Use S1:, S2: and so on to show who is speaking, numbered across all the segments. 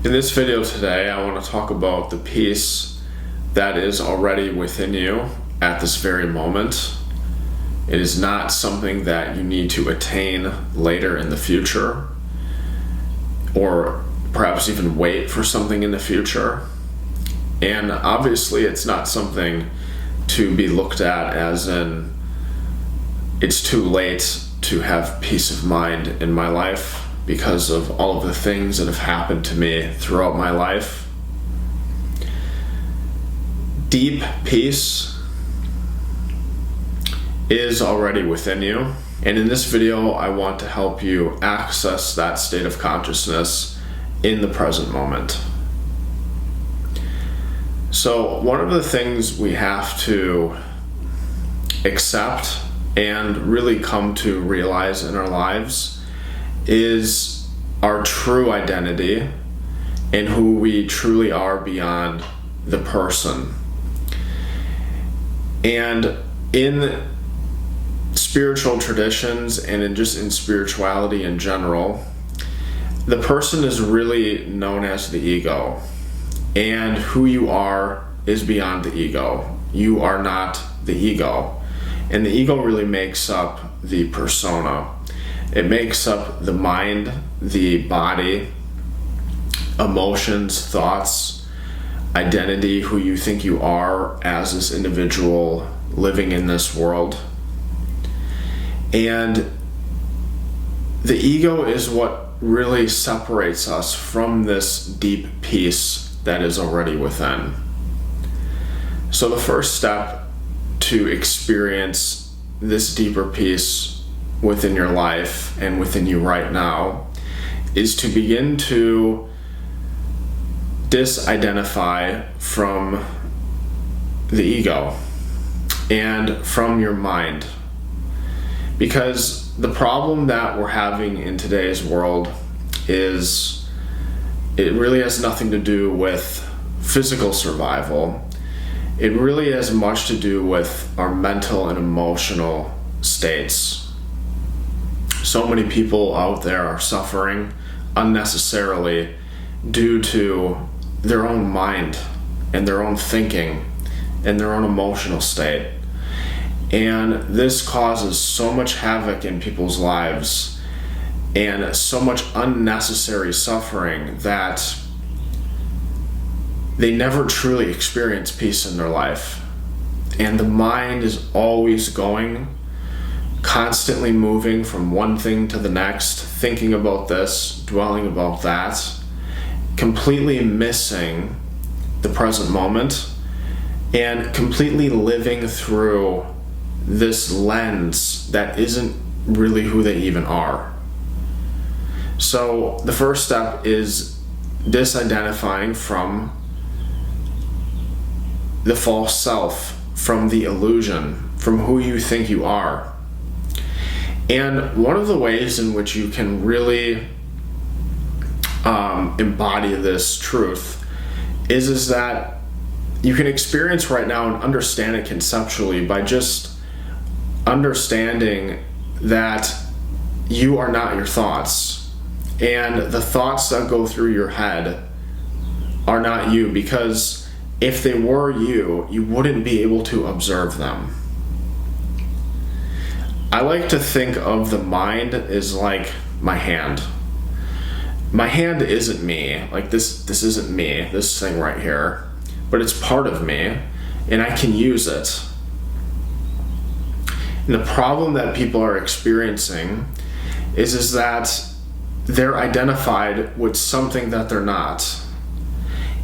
S1: In this video today, I want to talk about the peace that is already within you at this very moment. It is not something that you need to attain later in the future, or perhaps even wait for something in the future. And obviously, it's not something to be looked at as in it's too late to have peace of mind in my life because of all of the things that have happened to me throughout my life. Deep peace is already within you. And in this video, I want to help you access that state of consciousness in the present moment. So one of the things we have to accept and really come to realize in our lives is our true identity and who we truly are beyond the person. And in spiritual traditions and in spirituality in general, the person is really known as the ego. And who you are is beyond the ego. You are not the ego. And the ego really makes up the persona. It makes up the mind, the body, emotions, thoughts, identity, who you think you are as this individual living in this world. And the ego is what really separates us from this deep peace that is already within. So the first step to experience this deeper peace within your life and within you right now is to begin to disidentify from the ego and from your mind. Because the problem that we're having in today's world is it really has nothing to do with physical survival. It really has much to do with our mental and emotional states. So many people out there are suffering unnecessarily due to their own mind and their own thinking and their own emotional state. And this causes so much havoc in people's lives and so much unnecessary suffering that they never truly experience peace in their life. And the mind is always going, constantly moving from one thing to the next, thinking about this, dwelling about that, completely missing the present moment and completely living through this lens that isn't really who they even are. So the first step is disidentifying from the false self, from the illusion, from who you think you are. And one of the ways in which you can really embody this truth is that you can experience right now and understand it conceptually by just understanding that you are not your thoughts. And the thoughts that go through your head are not you, because if they were you, you wouldn't be able to observe them. I like to think of the mind as like my hand. My hand isn't me. Like this isn't me, this thing right here. But it's part of me, and I can use it. And the problem that people are experiencing is that they're identified with something that they're not.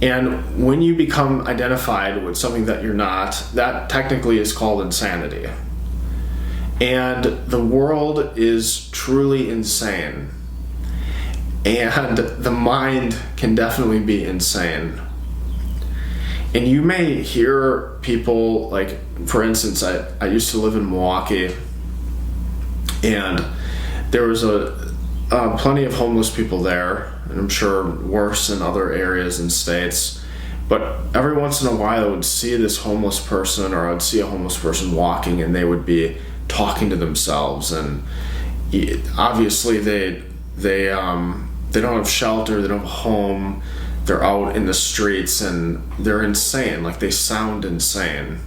S1: And when you become identified with something that you're not, that technically is called insanity. And the world is truly insane. And the mind can definitely be insane. And you may hear people, like, for instance, I used to live in Milwaukee, and there was plenty of homeless people there, and I'm sure worse in other areas and states. But every once in a while I would see this homeless person, or I would see a homeless person walking, and they would be talking to themselves, and obviously they don't have shelter, they don't have a home, they're out in the streets and they're insane, like they sound insane.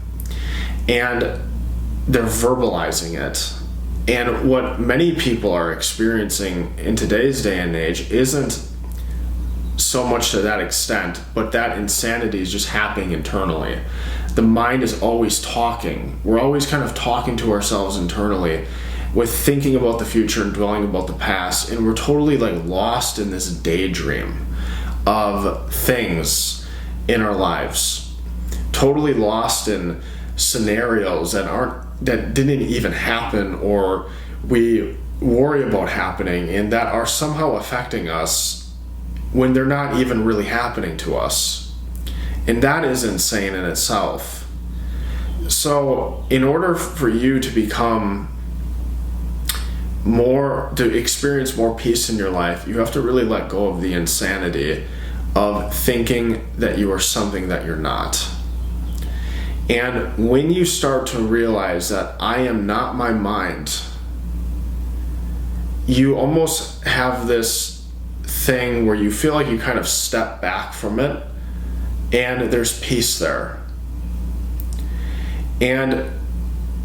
S1: And they're verbalizing it. And what many people are experiencing in today's day and age isn't so much to that extent, but that insanity is just happening internally. The mind is always talking. We're always kind of talking to ourselves internally with thinking about the future and dwelling about the past, and we're totally like lost in this daydream of things in our lives. Totally lost in scenarios that didn't even happen, or we worry about happening, and that are somehow affecting us when they're not even really happening to us. And that is insane in itself. So in order for you to experience more peace in your life, you have to really let go of the insanity of thinking that you are something that you're not. And when you start to realize that I am not my mind, you almost have this thing where you feel like you kind of step back from it, and there's peace there. And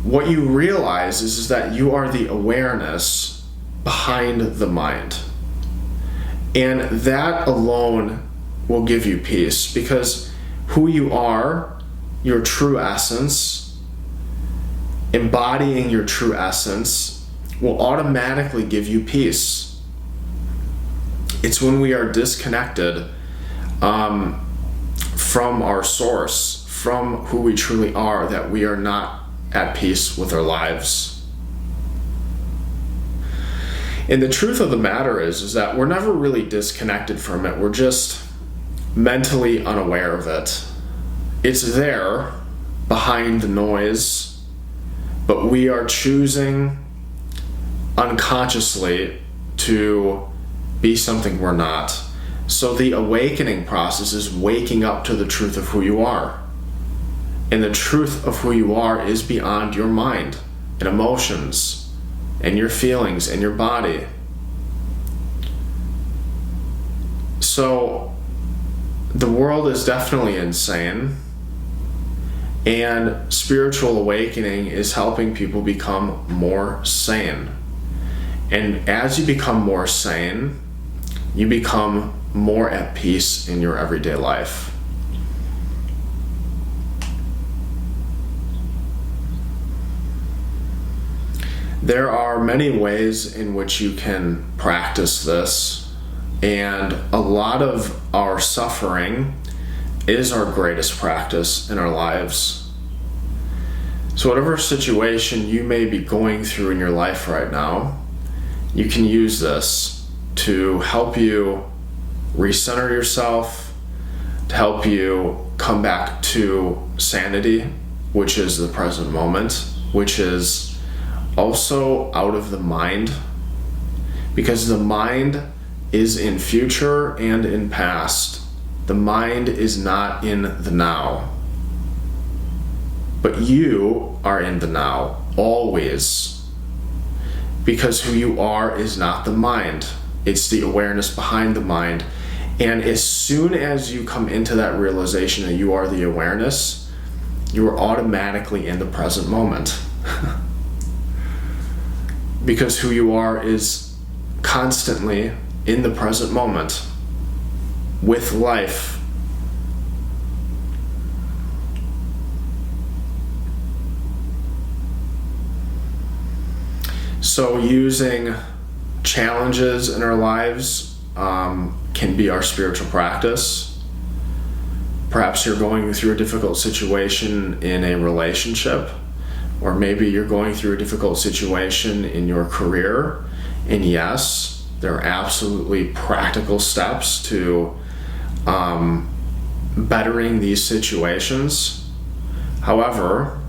S1: what you realize is that you are the awareness behind the mind. And that alone will give you peace, because who you are, your true essence, embodying your true essence, will automatically give you peace. It's when we are disconnected from our source, from who we truly are, that we are not at peace with our lives. And the truth of the matter is that we're never really disconnected from it. We're just mentally unaware of it. It's there behind the noise, but we are choosing unconsciously to be something we're not. So the awakening process is waking up to the truth of who you are. And the truth of who you are is beyond your mind and emotions and your feelings and your body. So the world is definitely insane, and spiritual awakening is helping people become more sane. And as you become more sane, you become more at peace in your everyday life. There are many ways in which you can practice this, and a lot of our suffering is our greatest practice in our lives. So whatever situation you may be going through in your life right now, you can use this to help you recenter yourself, to help you come back to sanity, which is the present moment, which is also out of the mind, because the mind is in future and in past. The mind is not in the now, but you are in the now, always, because who you are is not the mind. It's the awareness behind the mind. And as soon as you come into that realization that you are the awareness, you are automatically in the present moment. Because who you are is constantly in the present moment with life. So using challenges in our lives can be our spiritual practice. Perhaps you're going through a difficult situation in a relationship, or maybe you're going through a difficult situation in your career. And yes, there are absolutely practical steps to bettering these situations. However,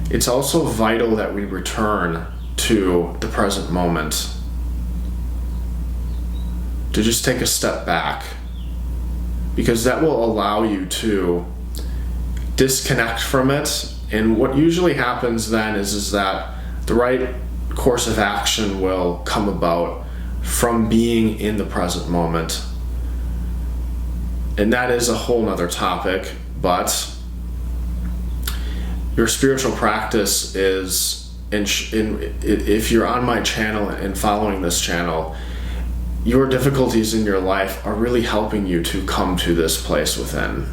S1: it's also vital that we return to the present moment, to just take a step back, because that will allow you to disconnect from it. And what usually happens then is that the right course of action will come about from being in the present moment. and that is a whole nother topic, but your spiritual practice is, if you're on my channel and following this channel, your difficulties in your life are really helping you to come to this place within,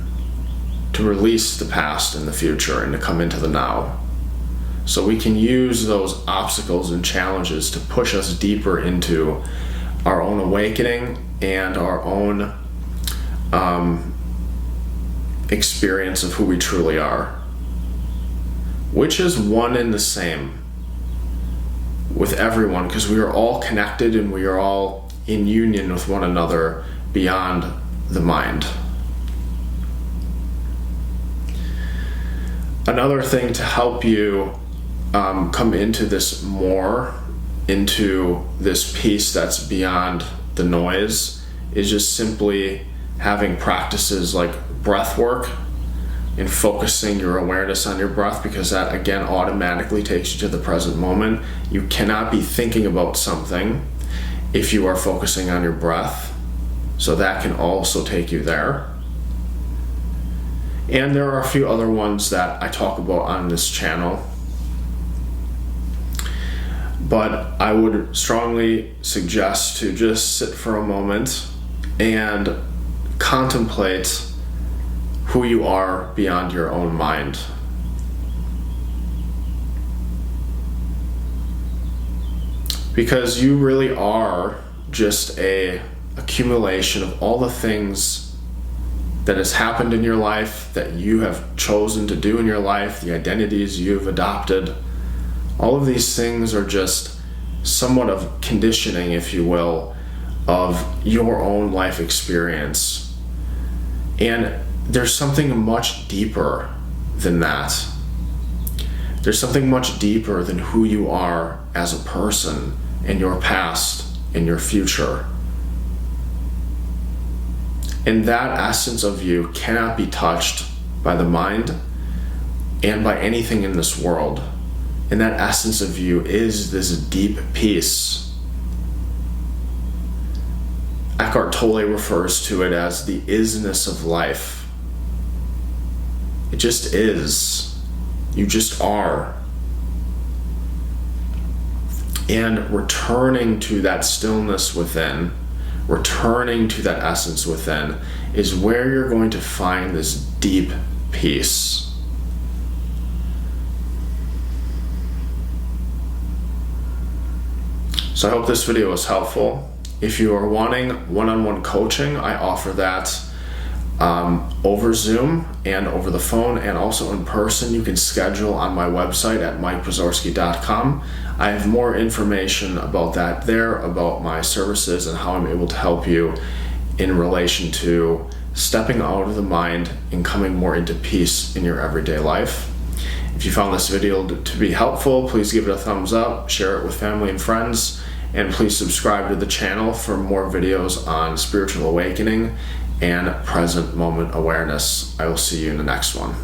S1: to release the past and the future and to come into the now. So we can use those obstacles and challenges to push us deeper into our own awakening and our own experience of who we truly are, which is one and the same with everyone, because we are all connected and we are all in union with one another beyond the mind. Another thing to help you come into this more, into this peace that's beyond the noise, is just simply having practices like breath work and focusing your awareness on your breath, because that again automatically takes you to the present moment. You cannot be thinking about something if you are focusing on your breath, so that can also take you there. And there are a few other ones that I talk about on this channel, but I would strongly suggest to just sit for a moment and contemplate who you are beyond your own mind. Because you really are just a accumulation of all the things that has happened in your life, that you have chosen to do in your life, the identities you've adopted. All of these things are just somewhat of conditioning, if you will, of your own life experience. And there's something much deeper than that. There's something much deeper than who you are as a person, and your past and your future. And that essence of you cannot be touched by the mind and by anything in this world. And that essence of you is this deep peace. Eckhart Tolle refers to it as the isness of life. It just is. You just are. And returning to that stillness within, returning to that essence within, is where you're going to find this deep peace. So I hope this video was helpful. If you are wanting one-on-one coaching, I offer that over Zoom and over the phone, and also in person. You can schedule on my website at mikepozorski.com. I have more information about that there, about my services and how I'm able to help you in relation to stepping out of the mind and coming more into peace in your everyday life. If you found this video to be helpful, please give it a thumbs up, share it with family and friends, and please subscribe to the channel for more videos on spiritual awakening and present moment awareness. I will see you in the next one.